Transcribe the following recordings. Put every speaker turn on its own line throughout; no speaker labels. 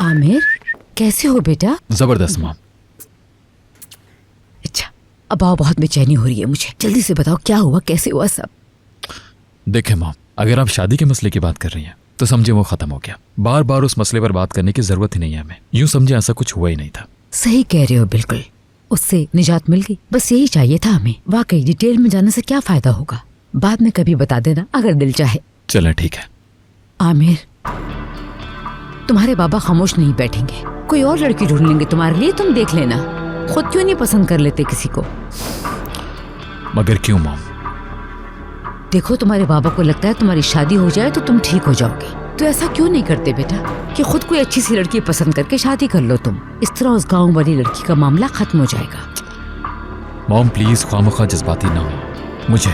आमिर, कैसे हो बेटा?
जबरदस्त मॉम।
अच्छा, अब आओ, बहुत बेचैनी हो रही है मुझे। जल्दी से बताओ क्या हुआ, कैसे हुआ सब?
देखें मॉम, अगर आप शादी के मसले की बात कर रही हैं तो समझे वो खत्म हो गया। बार बार उस मसले पर बात करने की जरूरत ही नहीं है हमें। यूं समझे ऐसा कुछ हुआ ही नहीं था।
सही कह रहे हो, बिल्कुल। उससे निजात मिल गई, बस यही चाहिए था हमें। वाकई डिटेल में जाने से क्या फायदा होगा, बाद में कभी बता देना अगर दिल चाहे।
चलें ठीक है।
आमिर, तुम्हारे बाबा खामोश नहीं बैठेंगे, कोई और लड़की ढूंढ लेंगे तुम्हारे लिए। तुम देख लेना, खुद क्यों नहीं पसंद कर लेते किसी को?
मगर क्यों मॉम?
देखो, तुम्हारे बाबा को लगता है तुम्हारी शादी हो जाए तो तुम ठीक हो जाओगे, तो ऐसा क्यों नहीं करते बेटा कि खुद कोई अच्छी सी लड़की पसंद करके शादी कर लो तुम। इस तरह उस गांव वाली लड़की का मामला खत्म हो जाएगा।
मॉम प्लीज खामखा जज्बाती ना हो। मुझे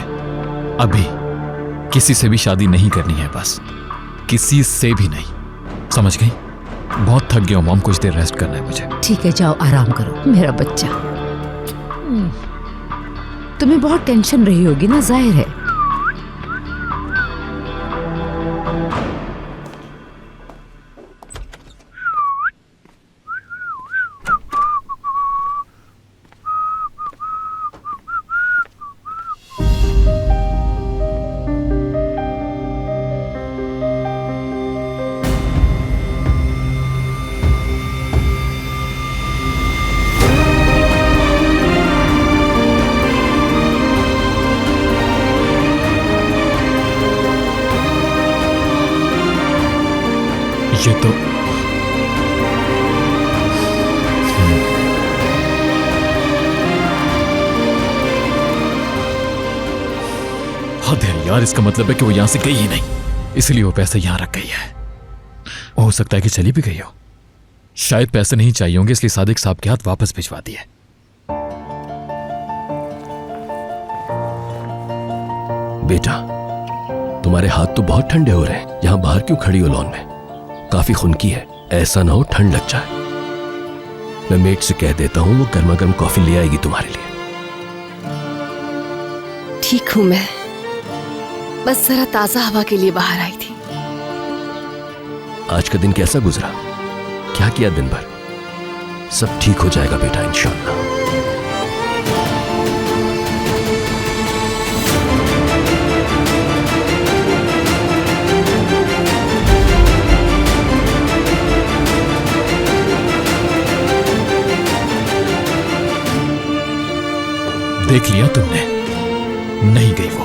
अभी किसी से भी शादी नहीं करनी है, बस किसी से भी नहीं, समझ गई? बहुत थक गया हूं मॉम, कुछ देर रेस्ट करना है मुझे।
ठीक है, जाओ आराम करो मेरा बच्चा। तुम्हें बहुत टेंशन रही होगी ना, जाहिर है।
ये तो हद है यार। इसका मतलब है कि वो यहां से गई ही नहीं, इसलिए वो पैसे यहां रख गई है। हो सकता है कि चली भी गई हो। शायद पैसे नहीं चाहिए होंगे, इसलिए सादिक साहब के हाथ वापस भिजवा दिए।
बेटा, तुम्हारे हाथ तो बहुत ठंडे हो रहे हैं। यहां बाहर क्यों खड़ी हो लॉन में? काफी खुनकी है, ऐसा ना हो ठंड लग जाए। मैं मेट से कह देता हूं, वो गर्मा गर्म कॉफी ले आएगी तुम्हारे लिए।
ठीक हूं मैं, बस जरा ताजा हवा के लिए बाहर आई थी।
आज का दिन कैसा गुजरा? क्या किया दिन भर? सब ठीक हो जाएगा बेटा, इंशाअल्लाह।
देख लिया तुमने, नहीं गई वो।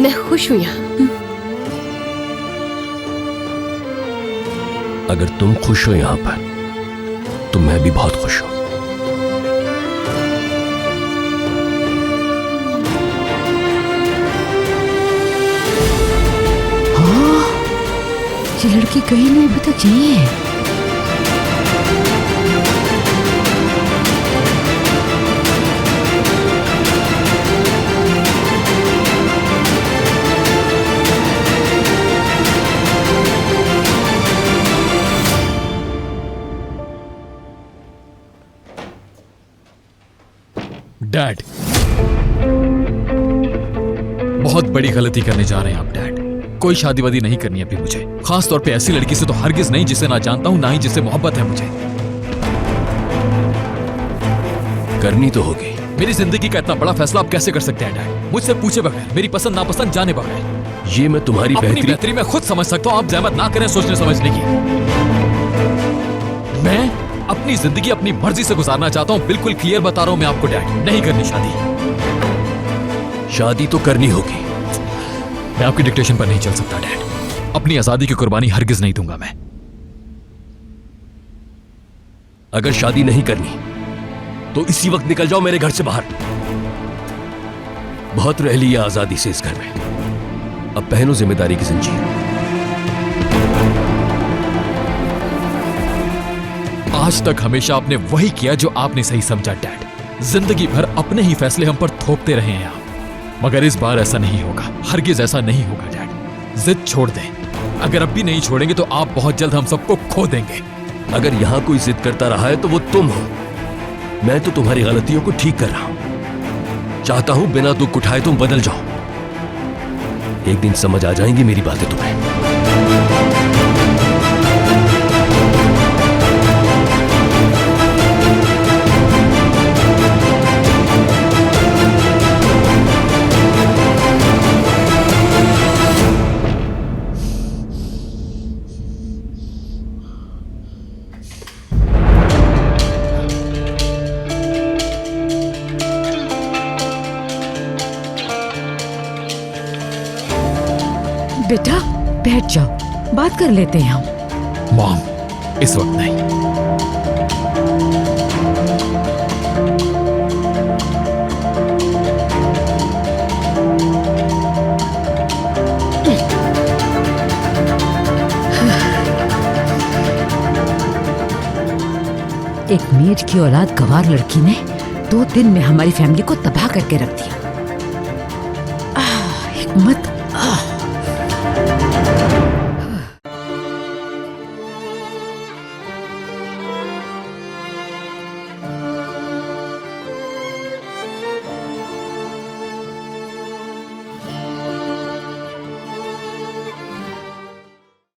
मैं खुश हूं यहाँ।
अगर तुम खुश हो यहां पर तो मैं भी बहुत खुश हूं।
हाँ, ये लड़की कहीं नहीं अभी तक यही है।
डैड, बहुत बड़ी गलती करने जा रहे हैं आप डैड। कोई शादी वादी नहीं करनी अभी मुझे, खास तौर पे ऐसी लड़की से तो हरगिज नहीं जिसे ना जानता हूं, ना ही जिससे मोहब्बत है मुझे।
करनी तो होगी।
मेरी जिंदगी का इतना बड़ा फैसला आप कैसे कर सकते हैं डैड? मुझसे पूछे बगैर, मेरी पसंद नापसंद जाने बगैर।
ये मैं तुम्हारी
अपनी बेहतरी में खुद समझ सकता हूं, आप जहमत ना करें सोचने समझने की। मैं अपनी जिंदगी अपनी मर्जी से गुजारना चाहता हूं, बिल्कुल क्लियर बता रहा हूं मैं आपको डैड, नहीं करनी शादी।
शादी तो करनी होगी।
मैं आपकी डिक्टेशन पर नहीं चल सकता डैड। अपनी आजादी की कुर्बानी हरगिज नहीं दूंगा मैं।
अगर शादी नहीं करनी तो इसी वक्त निकल जाओ मेरे घर से बाहर। बहुत रह ली है आजादी से इस घर में, अब पहनो जिम्मेदारी की जंजीर।
आज तक हमेशा आपने वही किया जो आपने सही समझा डैड। जिंदगी भर अपने ही फैसले हम पर थोपते रहे हैं आप, मगर इस बार ऐसा नहीं होगा, हरगिज ऐसा नहीं होगा डैड। जिद छोड़ दें, अगर अब भी नहीं छोड़ेंगे तो आप बहुत जल्द हम सबको खो देंगे।
अगर यहां कोई जिद करता रहा है तो वो तुम हो। मैं तो तुम्हारी गलतियों को ठीक कर रहा हूं। चाहता हूं बिना दुख उठाए तुम बदल जाओ। एक दिन समझ आ जाएंगी मेरी बातें तुम्हें।
बेटा बैठ जाओ, बात कर लेते हैं हम।
मॉम, इस वक्त नहीं।
एक मेड की औलाद गवार लड़की ने 2 दिन में हमारी फैमिली को तबाह करके रख दिया। हिकमत